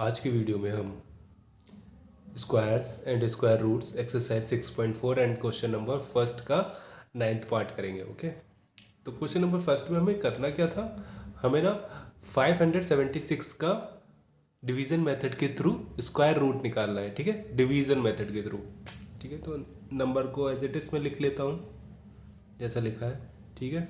आज की वीडियो में हम squares and square roots exercise 6.4 and question number first का 9th पार्ट करेंगे। ओके, तो क्वेश्चन नंबर फर्स्ट में हमें करना क्या था, हमें ना 576 का डिवीजन मेथड के थ्रू स्क्वायर रूट निकालना है। ठीक है, डिवीजन मेथड के थ्रू। ठीक है, तो नंबर को एज इट इज में लिख लेता हूँ जैसा लिखा है। ठीक है,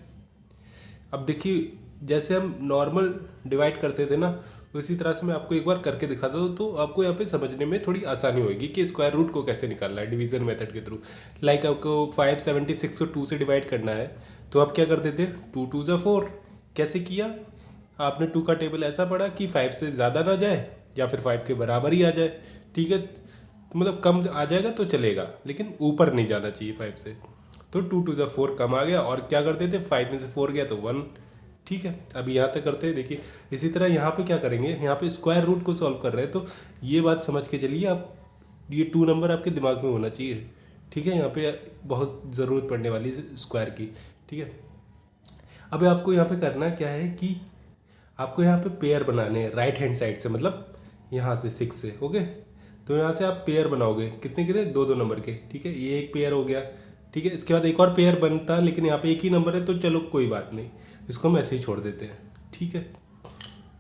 अब देखिए जैसे हम नॉर्मल डिवाइड करते थे ना, उसी तरह से मैं आपको एक बार करके दिखाता हूँ, तो आपको यहाँ पे समझने में थोड़ी आसानी होगी कि स्क्वायर रूट को कैसे निकालना है डिवीजन मेथड के थ्रू। लाइक आपको 576 को 2 से डिवाइड करना है, तो आप क्या करते थे, 2 2 ज़ा 4। कैसे किया आपने, 2 का टेबल ऐसा पढ़ा कि 5 से ज़्यादा ना जाए या फिर 5 के बराबर ही आ जाए। ठीक है, तो मतलब कम आ जाएगा तो चलेगा, लेकिन ऊपर नहीं जाना चाहिए 5 से। तो 2 2 ज़ा 4 कम आ गया, और क्या करते थे, 5 में से 4 गया तो 1। ठीक है, अभी यहाँ तक करते हैं। देखिए इसी तरह यहाँ पे क्या करेंगे, यहाँ पे स्क्वायर रूट को सॉल्व कर रहे हैं, तो ये बात समझ के चलिए आप, ये 2 नंबर आपके दिमाग में होना चाहिए। ठीक है, यहाँ पे बहुत ज़रूरत पड़ने वाली है स्क्वायर की। ठीक है, अब आपको यहाँ पे करना क्या है कि आपको यहाँ पे पेयर बनाने हैं राइट हैंड साइड से, मतलब यहाँ से 6 से। ओके, तो यहाँ से आप पेयर बनाओगे, कितने कितने, 2 2 नंबर के। ठीक है, ये एक पेयर हो गया। ठीक है, इसके बाद एक और पेयर बनता, लेकिन यहाँ पे एक ही नंबर है तो चलो कोई बात नहीं, इसको हम ऐसे ही छोड़ देते हैं। ठीक है,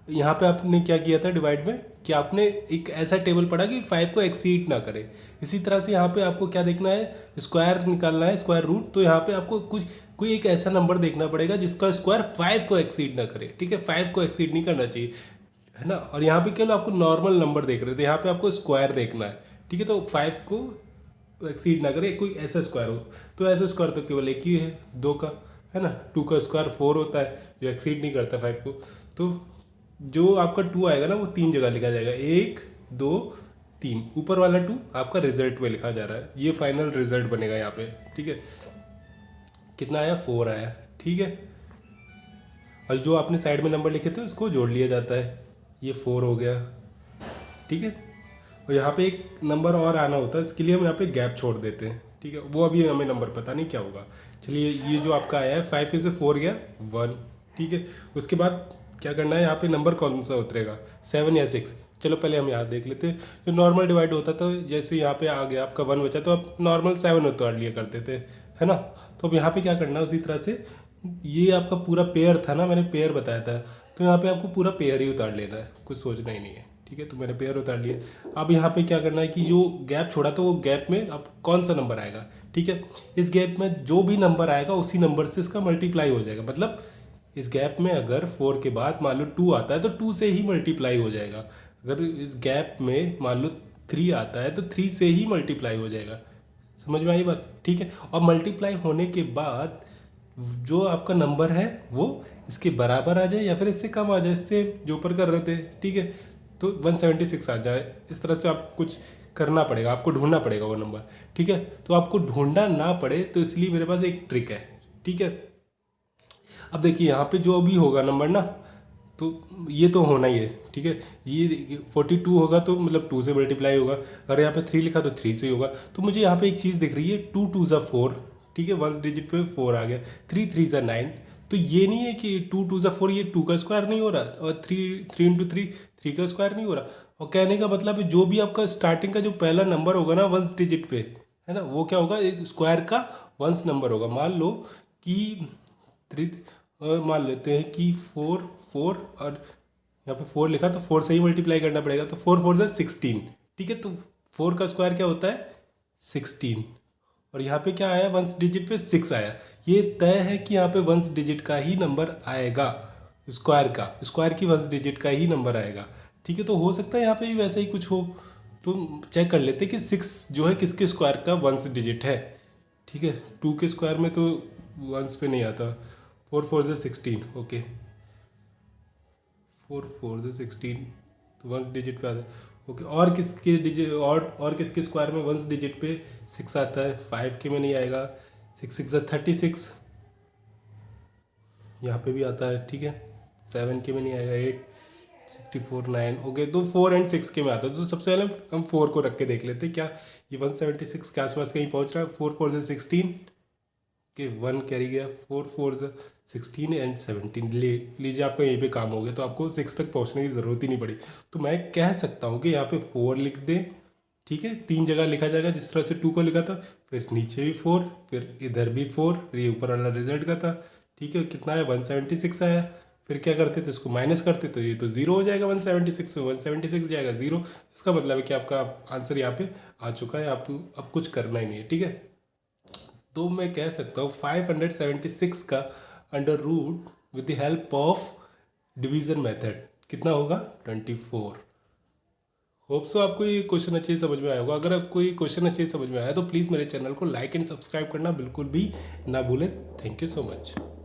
यहाँ पे आपने क्या किया था डिवाइड में, कि आपने एक ऐसा टेबल पढ़ा कि 5 को एक्सीड ना करे। इसी तरह से यहाँ पे आपको क्या देखना है, स्क्वायर निकालना है, स्क्वायर रूट। तो यहाँ पे आपको कुछ कोई एक ऐसा नंबर देखना पड़ेगा जिसका स्क्वायर 5 को एक्सीड ना करे। ठीक है, 5 को एक्सीड नहीं करना चाहिए, है ना। और यहाँ पे केवल आपको नॉर्मल नंबर देख रहे थे, यहाँ पे आपको स्क्वायर देखना है। ठीक है, तो 5 को एक्सीड ना करे कोई ऐसा स्क्वायर हो। तो ऐसा स्क्वायर तो केवल एक ही है, 2 का, है ना। 2 का स्क्वायर 4 होता है, जो एक्सीड नहीं करता 5 को। तो जो आपका 2 आएगा ना, वो 3 जगह लिखा जाएगा, 1 2 3। ऊपर वाला 2 आपका रिजल्ट में लिखा जा रहा है, ये फाइनल रिजल्ट बनेगा यहाँ पे। ठीक है, कितना आया, 4 आया। ठीक है, और जो आपने साइड में नंबर लिखे थे उसको जोड़ लिया जाता है, ये 4 हो गया। ठीक है, और यहाँ पे एक नंबर और आना होता है, इसके लिए हम यहाँ पे गैप छोड़ देते हैं। ठीक है, वो अभी हमें नंबर पता नहीं क्या होगा। चलिए, ये जो आपका आया है 5 में से 4 गया 1। ठीक है, उसके बाद क्या करना है, यहाँ पे नंबर कौन सा उतरेगा, 7 या 6। चलो पहले हम यहाँ देख लेते हैं। जो नॉर्मल डिवाइड होता था, जैसे यहाँ पे आ गया आपका 1 बचा, तो आप नॉर्मल 7 उतार लिया करते थे, है ना। तो अब यहाँ पे क्या करना है, उसी तरह से ये आपका पूरा पेयर था ना, मैंने पेयर बताया था, तो यहाँ पे आपको पूरा पेयर ही उतार लेना है, कुछ सोचना ही नहीं है। ठीक है, तो मैंने पेयर उतार लिया। अब यहाँ पे क्या करना है कि जो गैप छोड़ा था, वो गैप में अब कौन सा नंबर आएगा। ठीक है, इस गैप में जो भी नंबर आएगा उसी नंबर से इसका मल्टीप्लाई हो जाएगा। मतलब इस गैप में अगर 4 के बाद मान लो 2 आता है, तो 2 से ही मल्टीप्लाई हो जाएगा। अगर इस गैप में मान लो 3 आता है, तो 3 से ही मल्टीप्लाई हो जाएगा। समझ में आई बात। ठीक है, और मल्टीप्लाई होने के बाद जो आपका नंबर है वो इसके बराबर आ जाए या फिर इससे कम आ जाए, इससे जो ऊपर कर रहे थे। ठीक है, तो 176 आ जाए, इस तरह से आप कुछ करना पड़ेगा, आपको ढूंढना पड़ेगा वो नंबर। ठीक है, तो आपको ढूंढना ना पड़े तो इसलिए मेरे पास एक ट्रिक है। ठीक है, अब देखिए यहाँ पे जो भी होगा नंबर ना, तो ये तो होना ही है। ठीक है, ये 42 होगा तो मतलब 2 से मल्टीप्लाई होगा। अगर यहाँ पे 3 लिखा तो 3 से ही होगा। तो मुझे यहाँ पे एक चीज़ दिख रही है, 2 2 ज़ा 4। ठीक है, 1 डिजिट पे 4 आ गया, 3 3 ज़ा 9। तो ये नहीं है कि 2 2 ज़ा 4 ये 2 का स्क्वायर नहीं हो रहा, और 3 3 इंटू 3 3 का स्क्वायर नहीं हो रहा। और कहने का मतलब है, जो भी आपका स्टार्टिंग का जो पहला नंबर होगा ना 1 डिजिट पे, है ना, वो क्या होगा, एक स्क्वायर का 1 नंबर होगा। मान लो कि थ्री, मान लेते हैं कि 4 4, और यहाँ पे 4 लिखा तो 4 से ही मल्टीप्लाई करना पड़ेगा, तो 4 4 से 16। ठीक है, तो 4 का स्क्वायर क्या होता है, 16। और यहाँ पे क्या आया, 1 डिजिट पे 6 आया। ये तय है कि यहाँ पे 1 डिजिट का ही नंबर आएगा, स्क्वायर की 1 डिजिट का ही नंबर आएगा। ठीक है, तो हो सकता है यहाँ पे भी वैसा ही कुछ हो, तो चेक कर लेते हैं कि 6 जो है किसके स्क्वायर का 1 डिजिट है। ठीक है, 2 के स्क्वायर में तो 1 पे नहीं आता। 4 4 से 16, ओके, 4 4 से 16, तो 1 डिजिट पे आता है। ओके, और किसके डिजिट, और किसके स्क्वायर में 1 डिजिट पे 6 आता है, 5 के में नहीं आएगा। 6 6 से 36, यहाँ पे भी आता है। ठीक है, 7 के में नहीं आएगा, 8 64 9। ओके, तो 4 एंड 6 के में आता है। तो सबसे पहले हम 4 को रख के देख लेते हैं, क्या ये 176 के आसपास कहीं पहुँच रहा है। 4 4 से 16, कि 1 कैरी गया, 4 4 16 एंड 17 ले लीजिए, आपका यहीं पे काम हो गया, तो आपको 6 तक पहुंचने की ज़रूरत ही नहीं पड़ी। तो मैं कह सकता हूँ कि यहाँ पे 4 लिख दें, ठीक है, 3 जगह लिखा जाएगा जिस तरह से 2 को लिखा था, फिर नीचे भी 4, फिर इधर भी 4, ये ऊपर वाला रिजल्ट का था, ठीक है। कितना आया, 176 आया। फिर क्या करते थे, इसको माइनस करते, तो ये तो जीरो हो जाएगा, 176 में 176 जाएगा जीरो। इसका मतलब है कि आपका आंसर यहाँ पे आ चुका है, आपको अब कुछ करना ही नहीं है, ठीक है। तो मैं कह सकता हूँ 576 का under root with the help of division method कितना होगा, 24। होप सो आपको ये क्वेश्चन अच्छे से समझ में आया होगा। अगर आपको ये क्वेश्चन अच्छे से समझ में आया तो प्लीज़ मेरे चैनल को लाइक एंड सब्सक्राइब करना बिल्कुल भी ना भूलें। Thank you so much.